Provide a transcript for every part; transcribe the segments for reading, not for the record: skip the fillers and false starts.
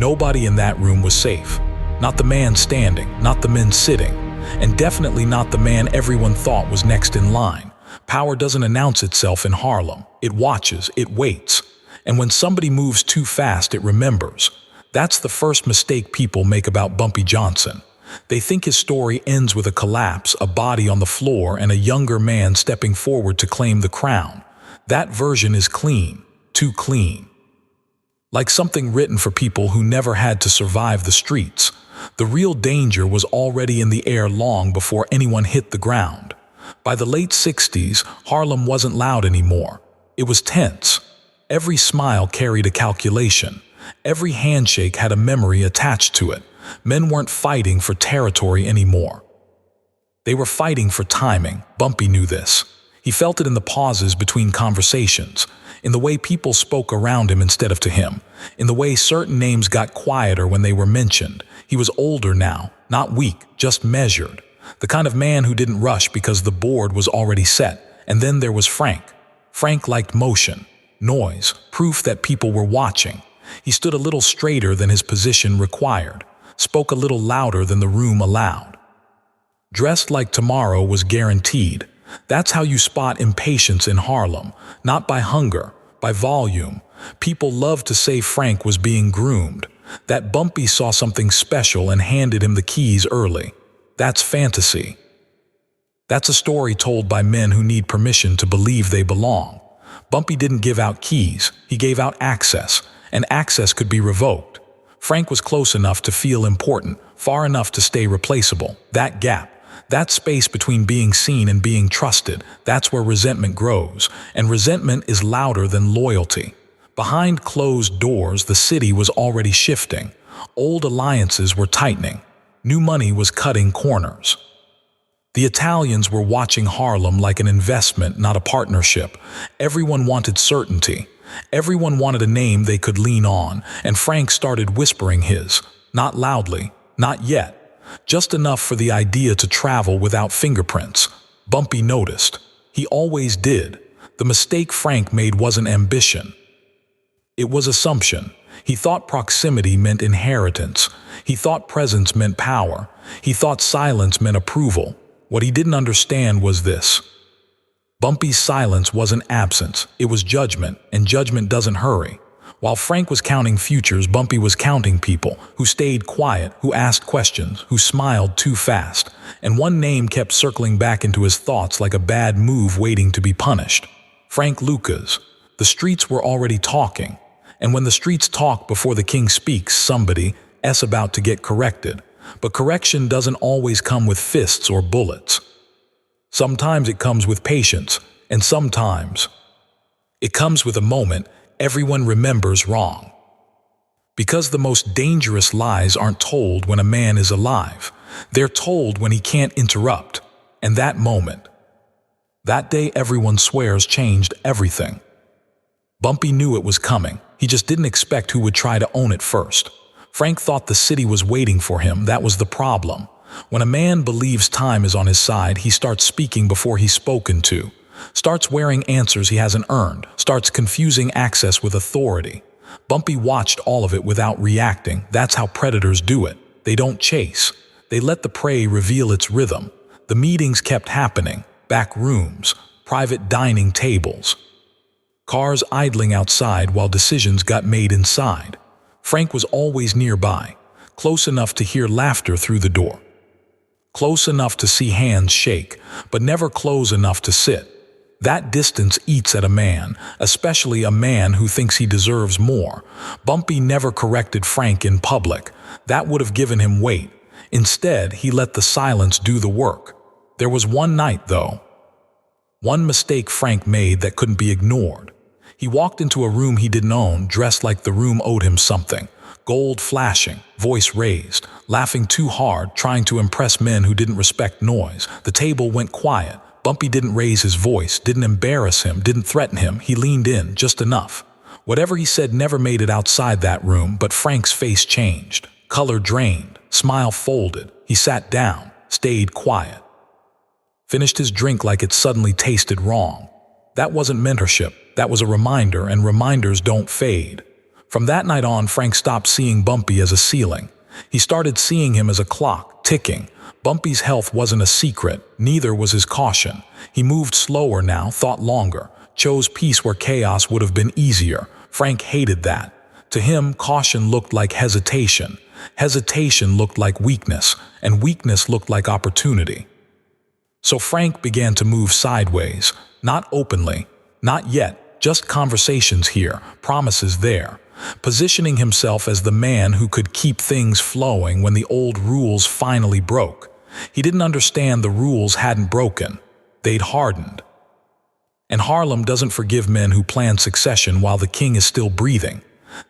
Nobody in that room was safe. Not the man standing, not the men sitting, and definitely not the man everyone thought was next in line. Power doesn't announce itself in Harlem. It watches, it waits. And when somebody moves too fast, it remembers. That's the first mistake people make about Bumpy Johnson. They think his story ends with a collapse, a body on the floor, and a younger man stepping forward to claim the crown. That version is clean, too clean. Like something written for people who never had to survive the streets. The real danger was already in the air long before anyone hit the ground. By the late 60s, Harlem wasn't loud anymore. It was tense. Every smile carried a calculation. Every handshake had a memory attached to it. Men weren't fighting for territory anymore. They were fighting for timing. Bumpy knew this. He felt it in the pauses between conversations, in the way people spoke around him instead of to him, in the way certain names got quieter when they were mentioned. He was older now, not weak, just measured. The kind of man who didn't rush because the board was already set. And then there was Frank. Frank liked motion, noise, proof that people were watching. He stood a little straighter than his position required, spoke a little louder than the room allowed. Dressed like tomorrow was guaranteed. That's how you spot impatience in Harlem, not by hunger, by volume. People loved to say Frank was being groomed, that Bumpy saw something special and handed him the keys early. That's fantasy. That's a story told by men who need permission to believe they belong. Bumpy didn't give out keys, he gave out access, and access could be revoked. Frank was close enough to feel important, far enough to stay replaceable. That gap, that space between being seen and being trusted, that's where resentment grows, and resentment is louder than loyalty. Behind closed doors, the city was already shifting. Old alliances were tightening. New money was cutting corners. The Italians were watching Harlem like an investment, not a partnership. Everyone wanted certainty. Everyone wanted a name they could lean on, and Frank started whispering his. Not loudly, not yet. Just enough for the idea to travel without fingerprints. Bumpy noticed. He always did. The mistake Frank made wasn't ambition. It was assumption. He thought proximity meant inheritance. He thought presence meant power. He thought silence meant approval. What he didn't understand was this. Bumpy's silence wasn't absence, it was judgment, and judgment doesn't hurry. While Frank was counting futures, Bumpy was counting people who stayed quiet, who asked questions, who smiled too fast. And one name kept circling back into his thoughts like a bad move waiting to be punished. Frank Lucas. The streets were already talking. And when the streets talk before the king speaks, somebody's about to get corrected. But correction doesn't always come with fists or bullets. Sometimes it comes with patience, and sometimes it comes with a moment everyone remembers wrong. Because the most dangerous lies aren't told when a man is alive. They're told when he can't interrupt. And that moment, that day everyone swears changed everything. Bumpy knew it was coming. He just didn't expect who would try to own it first. Frank thought the city was waiting for him. That was the problem. When a man believes time is on his side, he starts speaking before he's spoken to, starts wearing answers he hasn't earned, starts confusing access with authority. Bumpy watched all of it without reacting. That's how predators do it. They don't chase. They let the prey reveal its rhythm. The meetings kept happening. Back rooms, private dining tables, cars idling outside while decisions got made inside. Frank was always nearby, close enough to hear laughter through the door. Close enough to see hands shake, but never close enough to sit. That distance eats at a man, especially a man who thinks he deserves more. Bumpy never corrected Frank in public. That would have given him weight. Instead, he let the silence do the work. There was one night, though. One mistake Frank made that couldn't be ignored. He walked into a room he didn't own, dressed like the room owed him something. Gold flashing, voice raised, laughing too hard, trying to impress men who didn't respect noise. The table went quiet. Bumpy didn't raise his voice, didn't embarrass him, didn't threaten him. He leaned in, just enough. Whatever he said never made it outside that room, but Frank's face changed. Color drained, smile folded. He sat down, stayed quiet. Finished his drink like it suddenly tasted wrong. That wasn't mentorship, that was a reminder, and reminders don't fade. From that night on, Frank stopped seeing Bumpy as a ceiling. He started seeing him as a clock, ticking. Bumpy's health wasn't a secret, neither was his caution. He moved slower now, thought longer, chose peace where chaos would have been easier. Frank hated that. To him, caution looked like hesitation. Hesitation looked like weakness, and weakness looked like opportunity. So Frank began to move sideways, not openly, not yet, just conversations here, promises there, positioning himself as the man who could keep things flowing when the old rules finally broke. He didn't understand the rules hadn't broken. They'd hardened. And Harlem doesn't forgive men who plan succession while the king is still breathing.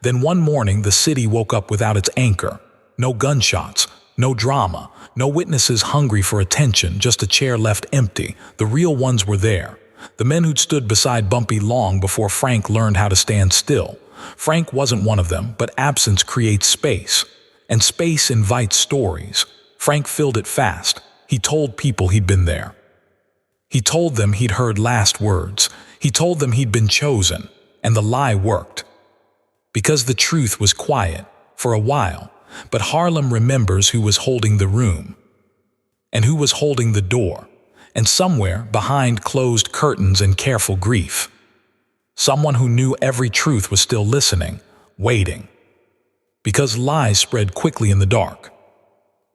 Then one morning the city woke up without its anchor. No gunshots, no drama, no witnesses hungry for attention, just a chair left empty. The real ones were there. The men who'd stood beside Bumpy long before Frank learned how to stand still. Frank wasn't one of them, but absence creates space. And space invites stories. Frank filled it fast. He told people he'd been there. He told them he'd heard last words. He told them he'd been chosen. And the lie worked. Because the truth was quiet, for a while. But Harlem remembers who was holding the room. And who was holding the door. And somewhere, behind closed curtains and careful grief, someone who knew every truth was still listening, waiting. Because lies spread quickly in the dark.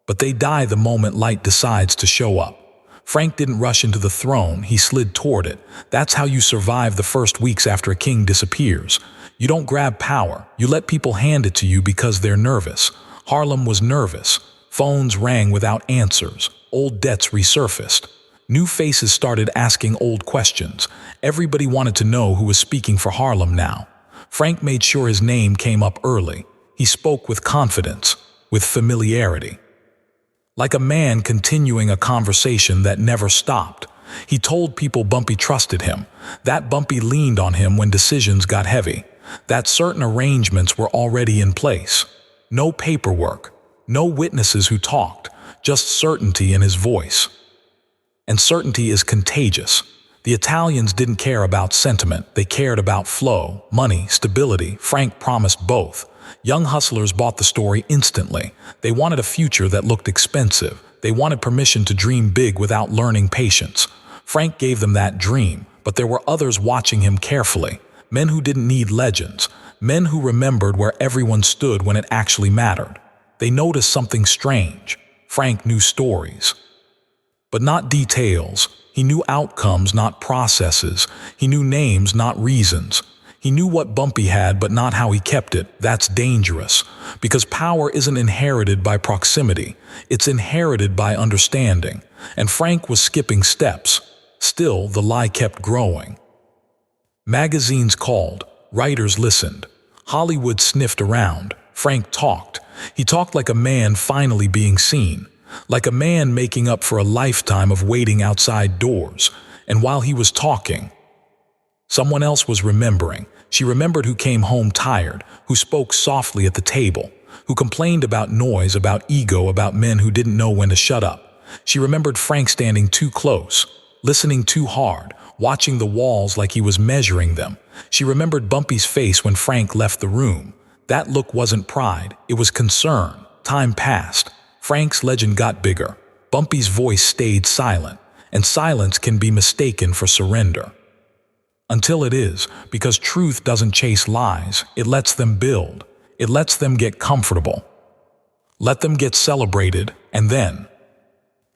But they die the moment light decides to show up. Frank didn't rush into the throne, he slid toward it. That's how you survive the first weeks after a king disappears. You don't grab power, you let people hand it to you because they're nervous. Harlem was nervous. Phones rang without answers. Old debts resurfaced. New faces started asking old questions. Everybody wanted to know who was speaking for Harlem now. Frank made sure his name came up early. He spoke with confidence, with familiarity. Like a man continuing a conversation that never stopped. He told people Bumpy trusted him, that Bumpy leaned on him when decisions got heavy, that certain arrangements were already in place. No paperwork, no witnesses who talked, just certainty in his voice. And certainty is contagious. The Italians didn't care about sentiment, they cared about flow, money, stability. Frank promised both. Young hustlers bought the story instantly. They wanted a future that looked expensive. They wanted permission to dream big without learning patience. Frank gave them that dream, but there were others watching him carefully. Men who didn't need legends. Men who remembered where everyone stood when it actually mattered. They noticed something strange. Frank knew stories. But not details. He knew outcomes, not processes. He knew names, not reasons. He knew what Bumpy had, but not how he kept it. That's dangerous. Because power isn't inherited by proximity. It's inherited by understanding. And Frank was skipping steps. Still, the lie kept growing. Magazines called. Writers listened. Hollywood sniffed around. Frank talked. He talked like a man finally being seen. Like a man making up for a lifetime of waiting outside doors. And while he was talking, someone else was remembering. She remembered who came home tired, who spoke softly at the table, who complained about noise, about ego, about men who didn't know when to shut up. She remembered Frank standing too close, listening too hard, watching the walls like he was measuring them. She remembered Bumpy's face when Frank left the room. That look wasn't pride, it was concern. Time passed. Frank's legend got bigger. Bumpy's voice stayed silent, and silence can be mistaken for surrender. Until it is, because truth doesn't chase lies, it lets them build. It lets them get comfortable. Let them get celebrated, and then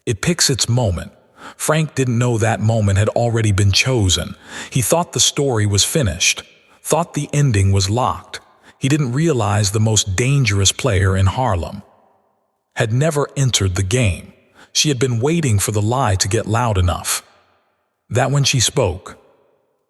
it picks its moment. Frank didn't know that moment had already been chosen. He thought the story was finished, thought the ending was locked. He didn't realize the most dangerous player in Harlem had never entered the game. She had been waiting for the lie to get loud enough. That when she spoke,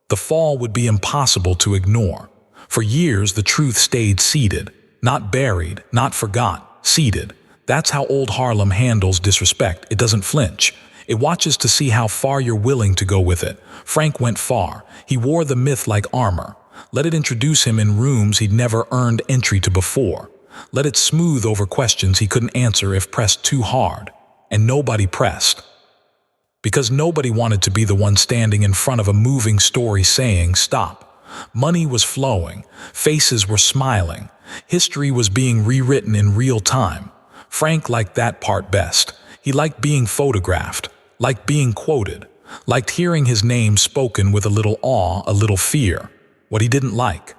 the fall would be impossible to ignore. For years, the truth stayed seated, not buried, not forgot, seated. That's how old Harlem handles disrespect. It doesn't flinch. It watches to see how far you're willing to go with it. Frank went far. He wore the myth like armor. Let it introduce him in rooms he'd never earned entry to before. Let it smooth over questions he couldn't answer if pressed too hard. And nobody pressed. Because nobody wanted to be the one standing in front of a moving story saying, "Stop." Money was flowing, faces were smiling, history was being rewritten in real time. Frank liked that part best. He liked being photographed, liked being quoted, liked hearing his name spoken with a little awe, a little fear. What he didn't like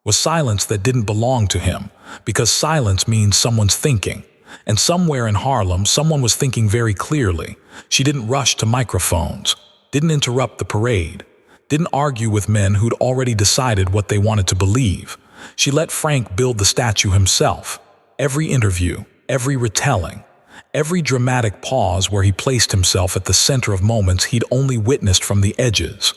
was silence that didn't belong to him, because silence means someone's thinking. And somewhere in Harlem, someone was thinking very clearly. She didn't rush to microphones, didn't interrupt the parade, didn't argue with men who'd already decided what they wanted to believe. She let Frank build the statue himself. Every interview, every retelling, every dramatic pause where he placed himself at the center of moments he'd only witnessed from the edges.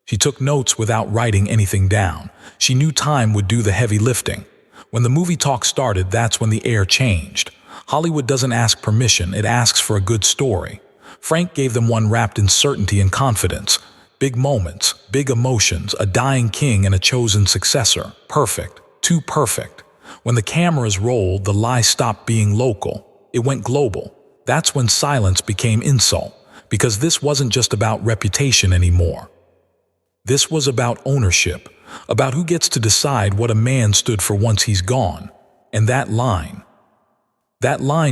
She took notes without writing anything down. She knew time would do the heavy lifting. When the movie talk started, that's when the air changed. Hollywood doesn't ask permission, it asks for a good story. Frank gave them one wrapped in certainty and confidence. Big moments, big emotions, a dying king and a chosen successor. Perfect, too perfect. When the cameras rolled, the lie stopped being local. It went global. That's when silence became insult, because this wasn't just about reputation anymore. This was about ownership, about who gets to decide what a man stood for once he's gone. And that line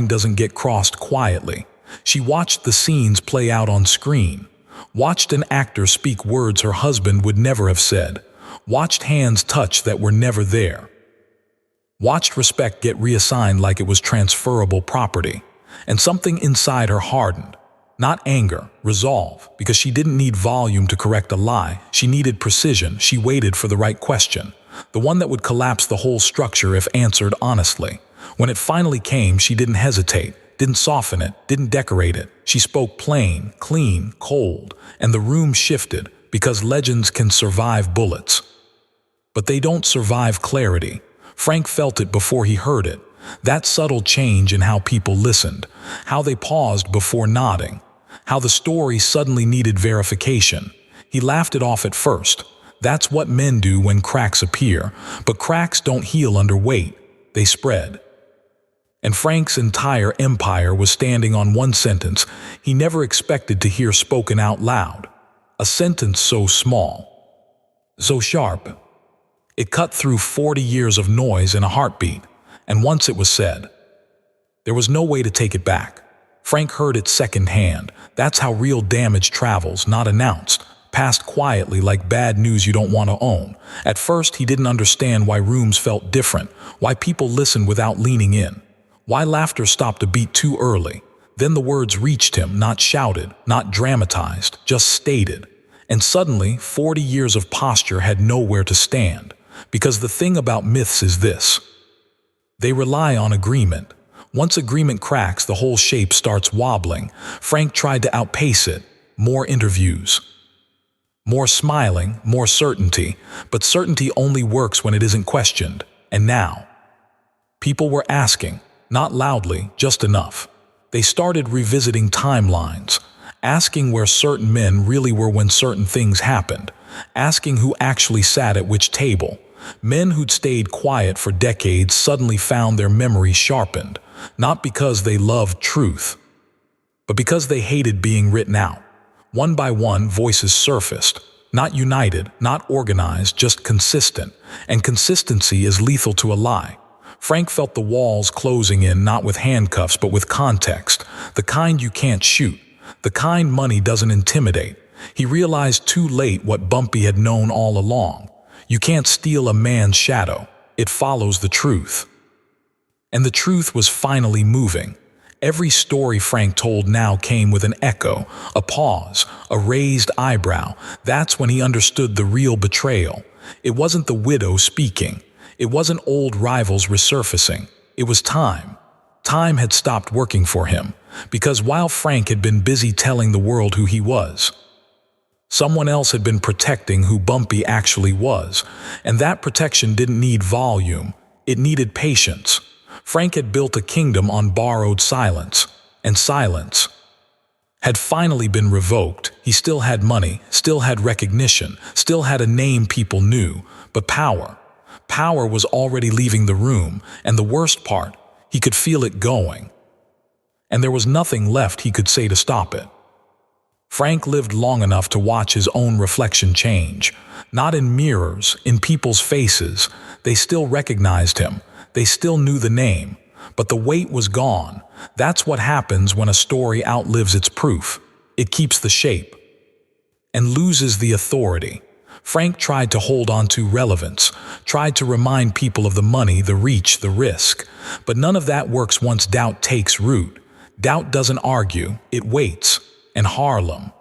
doesn't get crossed quietly. She watched the scenes play out on screen, watched an actor speak words her husband would never have said, watched hands touch that were never there, watched respect get reassigned like it was transferable property. And something inside her hardened. Not anger, resolve, because she didn't need volume to correct a lie. She needed precision. She waited for the right question, the one that would collapse the whole structure if answered honestly. When it finally came, she didn't hesitate, didn't soften it, didn't decorate it. She spoke plain, clean, cold, and the room shifted, because legends can survive bullets. But they don't survive clarity. Frank felt it before he heard it. That subtle change in how people listened, how they paused before nodding, how the story suddenly needed verification. He laughed it off at first. That's what men do when cracks appear, but cracks don't heal under weight, they spread. And Frank's entire empire was standing on one sentence he never expected to hear spoken out loud. A sentence so small, so sharp. It cut through 40 years of noise in a heartbeat, and once it was said, there was no way to take it back. Frank heard it secondhand. That's how real damage travels, not announced, passed quietly like bad news you don't want to own. At first, he didn't understand why rooms felt different, why people listened without leaning in, why laughter stopped a beat too early. Then the words reached him, not shouted, not dramatized, just stated. And suddenly, 40 years of posture had nowhere to stand. Because the thing about myths is this: they rely on agreement. Once agreement cracks, the whole shape starts wobbling. Frank tried to outpace it. More interviews, more smiling, more certainty. But certainty only works when it isn't questioned. And now, people were asking, not loudly, just enough. They started revisiting timelines, asking where certain men really were when certain things happened, asking who actually sat at which table. Men who'd stayed quiet for decades suddenly found their memory sharpened, not because they loved truth, but because they hated being written out. One by one, voices surfaced, not united, not organized, just consistent. And consistency is lethal to a lie. Frank felt the walls closing in, not with handcuffs, but with context, the kind you can't shoot, the kind money doesn't intimidate. He realized too late what Bumpy had known all along. You can't steal a man's shadow. It follows the truth. And the truth was finally moving. Every story Frank told now came with an echo, a pause, a raised eyebrow. That's when he understood the real betrayal. It wasn't the widow speaking. It wasn't old rivals resurfacing. It was time. Time had stopped working for him, because while Frank had been busy telling the world who he was, someone else had been protecting who Bumpy actually was, and that protection didn't need volume, it needed patience. Frank had built a kingdom on borrowed silence, and silence had finally been revoked. He still had money, still had recognition, still had a name people knew, but power was already leaving the room, and the worst part, he could feel it going. And there was nothing left he could say to stop it. Frank lived long enough to watch his own reflection change. Not in mirrors, in people's faces. They still recognized him. They still knew the name. But the weight was gone. That's what happens when a story outlives its proof. It keeps the shape and loses the authority. Frank tried to hold on to relevance, tried to remind people of the money, the reach, the risk. But none of that works once doubt takes root. Doubt doesn't argue, it waits. And Harlem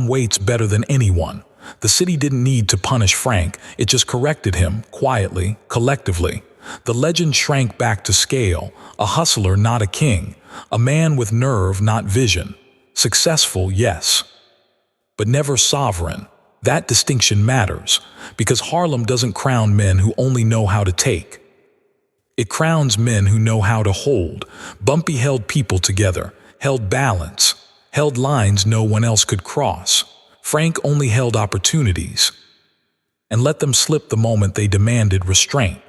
waits better than anyone. The city didn't need to punish Frank, it just corrected him, quietly, collectively. The legend shrank back to scale, a hustler, not a king, a man with nerve, not vision. Successful, yes, but never sovereign. That distinction matters, because Harlem doesn't crown men who only know how to take. It crowns men who know how to hold. Bumpy held people together, held balance, held lines no one else could cross. Frank only held opportunities and let them slip the moment they demanded restraint.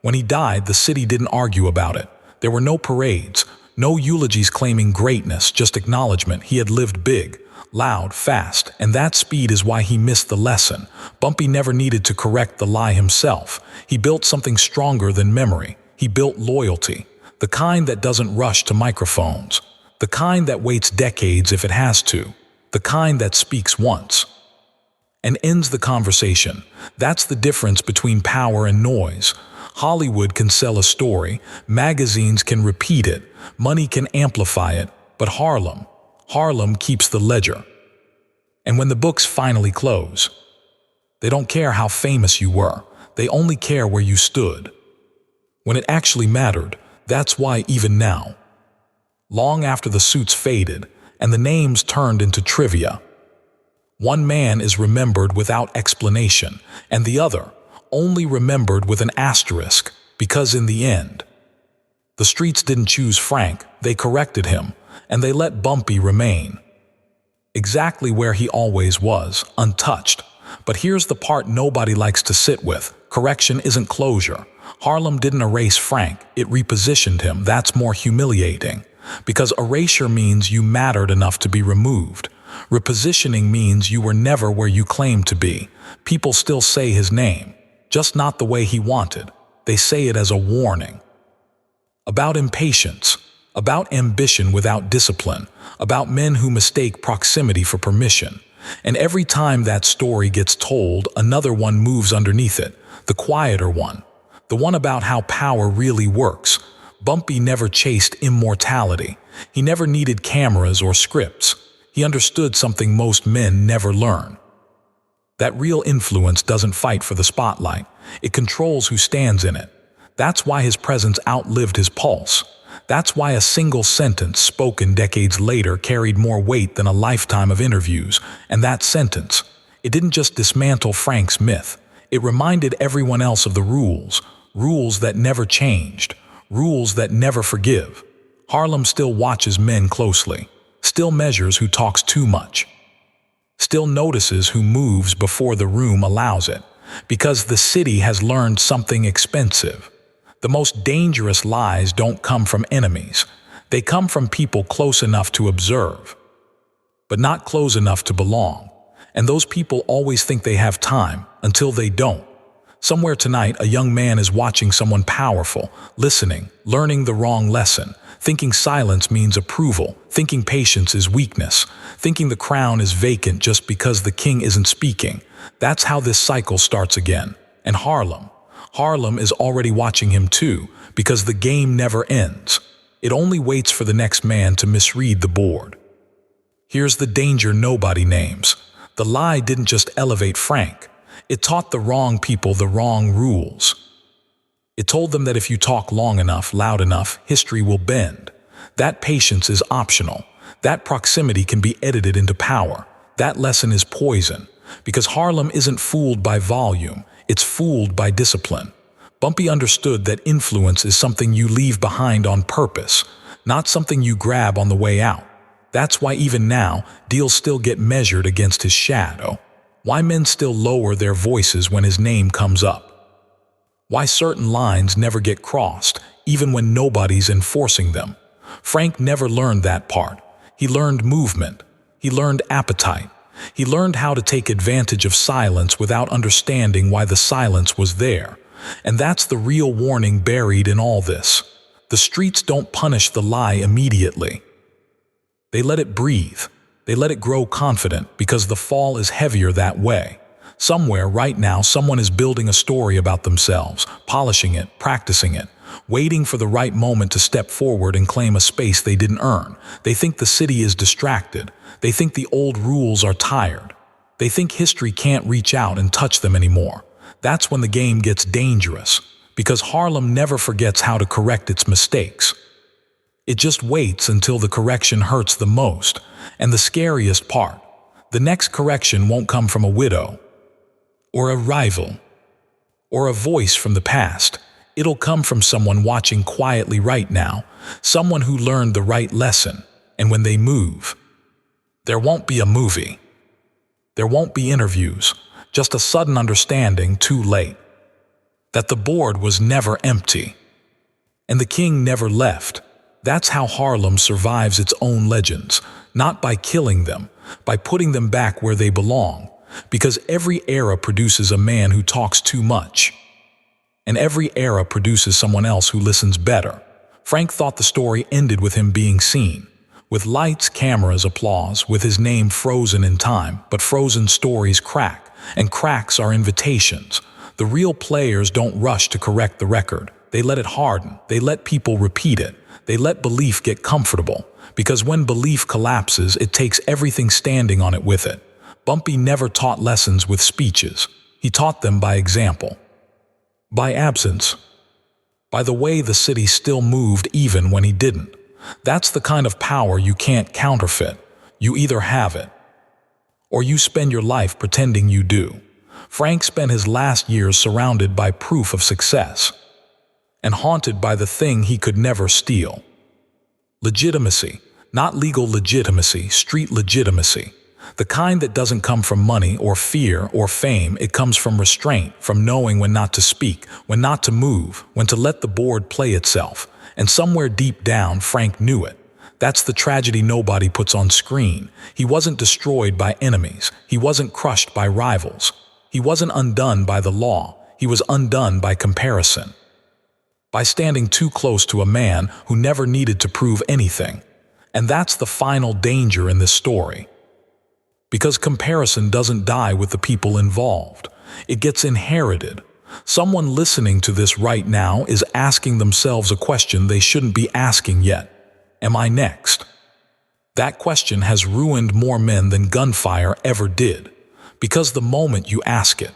When he died, the city didn't argue about it. There were no parades, no eulogies claiming greatness, just acknowledgement. He had lived big, loud, fast, and that speed is why he missed the lesson. Bumpy never needed to correct the lie himself. He built something stronger than memory. He built loyalty, the kind that doesn't rush to microphones, the kind that waits decades if it has to, the kind that speaks once and ends the conversation. That's the difference between power and noise. Hollywood can sell a story, magazines can repeat it, money can amplify it, but Harlem keeps the ledger. And when the books finally close, they don't care how famous you were, they only care where you stood. When it actually mattered, that's why even now, long after the suits faded and the names turned into trivia, one man is remembered without explanation, and the other only remembered with an asterisk, because in the end, the streets didn't choose Frank, they corrected him, and they let Bumpy remain exactly where he always was, untouched. But here's the part nobody likes to sit with. Correction isn't closure. Harlem didn't erase Frank, it repositioned him. That's more humiliating, because erasure means you mattered enough to be removed. Repositioning means you were never where you claimed to be. People still say his name, just not the way he wanted. They say it as a warning. About impatience, about ambition without discipline, about men who mistake proximity for permission. And every time that story gets told, another one moves underneath it, the quieter one, the one about how power really works. Bumpy never chased immortality. He never needed cameras or scripts. He understood something most men never learn. That real influence doesn't fight for the spotlight. It controls who stands in it. That's why his presence outlived his pulse. That's why a single sentence spoken decades later carried more weight than a lifetime of interviews. And that sentence, it didn't just dismantle Frank's myth. It reminded everyone else of the rules that never changed, rules that never forgive. Harlem still watches men closely, still measures who talks too much, still notices who moves before the room allows it, because the city has learned something expensive. The most dangerous lies don't come from enemies. They come from people close enough to observe, but not close enough to belong. And those people always think they have time until they don't. Somewhere tonight, a young man is watching someone powerful, listening, learning the wrong lesson, thinking silence means approval, thinking patience is weakness, thinking the crown is vacant just because the king isn't speaking. That's how this cycle starts again. And Harlem is already watching him too, because the game never ends. It only waits for the next man to misread the board. Here's the danger nobody names. The lie didn't just elevate Frank. It taught the wrong people the wrong rules. It told them that if you talk long enough, loud enough, history will bend. That patience is optional. That proximity can be edited into power. That lesson is poison, because Harlem isn't fooled by volume. It's fooled by discipline. Bumpy understood that influence is something you leave behind on purpose, not something you grab on the way out. That's why even now, deals still get measured against his shadow. Why men still lower their voices when his name comes up. Why certain lines never get crossed, even when nobody's enforcing them. Frank never learned that part. He learned movement. He learned appetite. He learned how to take advantage of silence without understanding why the silence was there. And that's the real warning buried in all this. The streets don't punish the lie immediately. They let it breathe. They let it grow confident because the fall is heavier that way. Somewhere right now, someone is building a story about themselves, polishing it, practicing it, waiting for the right moment to step forward and claim a space they didn't earn. They think the city is distracted. They think the old rules are tired. They think history can't reach out and touch them anymore. That's when the game gets dangerous, because Harlem never forgets how to correct its mistakes. It just waits until the correction hurts the most. And the scariest part, the next correction won't come from a widow, or a rival, or a voice from the past. It'll come from someone watching quietly right now, someone who learned the right lesson. And when they move, there won't be a movie. There won't be interviews, just a sudden understanding too late that the board was never empty and the king never left. That's how Harlem survives its own legends, not by killing them, by putting them back where they belong, because every era produces a man who talks too much, and every era produces someone else who listens better. Frank thought the story ended with him being seen, with lights, cameras, applause, with his name frozen in time, but frozen stories crack, and cracks are invitations. The real players don't rush to correct the record. They let it harden. They let people repeat it. They let belief get comfortable, because when belief collapses, it takes everything standing on it with it. Bumpy never taught lessons with speeches. He taught them by example, by absence, by the way the city still moved even when he didn't. That's the kind of power you can't counterfeit. You either have it, or you spend your life pretending you do. Frank spent his last years surrounded by proof of success, and haunted by the thing he could never steal. Legitimacy, not legal legitimacy, street legitimacy. The kind that doesn't come from money or fear or fame. It comes from restraint, from knowing when not to speak, when not to move, when to let the board play itself. And somewhere deep down, Frank knew it. That's the tragedy nobody puts on screen. He wasn't destroyed by enemies. He wasn't crushed by rivals. He wasn't undone by the law. He was undone by comparison, by standing too close to a man who never needed to prove anything. And that's the final danger in this story. Because comparison doesn't die with the people involved. It gets inherited. Someone listening to this right now is asking themselves a question they shouldn't be asking yet. Am I next? That question has ruined more men than gunfire ever did. Because the moment you ask it,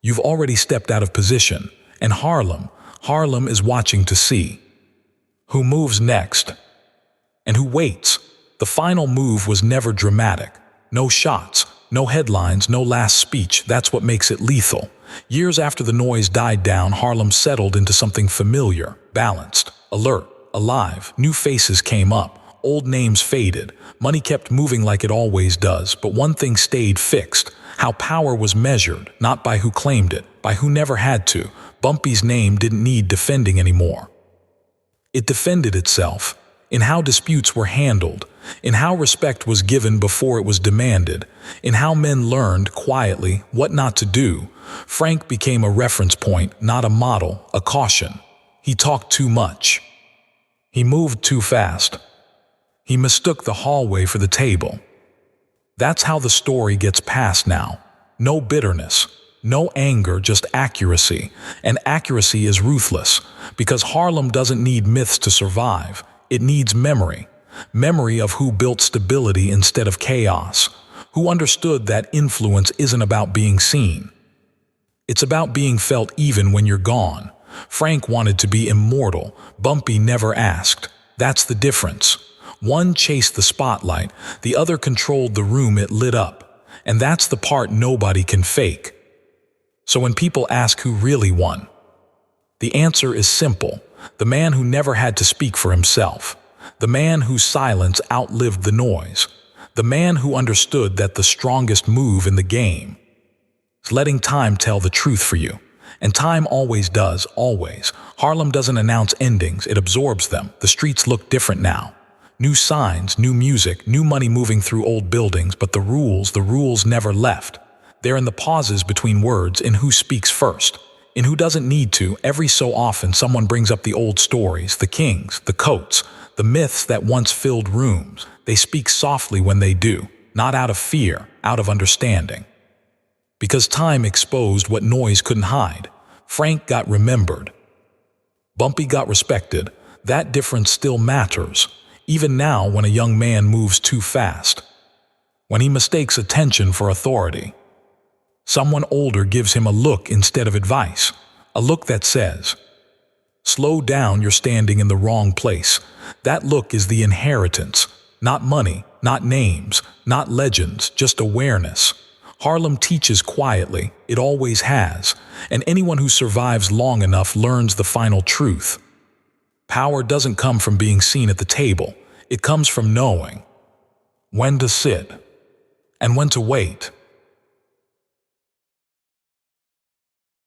you've already stepped out of position. And Harlem is watching to see who moves next and who waits. The final move was never dramatic. No shots, no headlines, no last speech. That's what makes it lethal. Years after the noise died down, Harlem settled into something familiar, balanced, alert, alive. New faces came up, old names faded. Money kept moving like it always does, but one thing stayed fixed: how power was measured, not by who claimed it, by who never had to. Bumpy's name didn't need defending anymore. It defended itself in how disputes were handled, in how respect was given before it was demanded, in how men learned quietly what not to do. Frank became a reference point, not a model, a caution. He talked too much. He moved too fast. He mistook the hallway for the table. That's how the story gets passed now. No bitterness, no anger, just accuracy. And accuracy is ruthless, because Harlem doesn't need myths to survive. It needs memory. Memory of who built stability instead of chaos, who understood that influence isn't about being seen. It's about being felt even when you're gone. Frank wanted to be immortal. Bumpy never asked. That's the difference. One chased the spotlight, the other controlled the room it lit up. And that's the part nobody can fake. So when people ask who really won, the answer is simple: the man who never had to speak for himself. The man whose silence outlived the noise. The man who understood that the strongest move in the game is letting time tell the truth for you. And time always does, always. Harlem doesn't announce endings, it absorbs them. The streets look different now. New signs, new music, new money moving through old buildings, but the rules never left. They're in the pauses between words, in who speaks first, in who doesn't need to. Every so often someone brings up the old stories, the kings, the coats, the myths that once filled rooms. They speak softly when they do, not out of fear, out of understanding. Because time exposed what noise couldn't hide. Frank got remembered. Bumpy got respected. That difference still matters, even now when a young man moves too fast. When he mistakes attention for authority. Someone older gives him a look instead of advice. A look that says, "Slow down, you're standing in the wrong place." That look is the inheritance. Not money, not names, not legends, just awareness. Harlem teaches quietly, it always has, and anyone who survives long enough learns the final truth. Power doesn't come from being seen at the table, it comes from knowing when to sit and when to wait.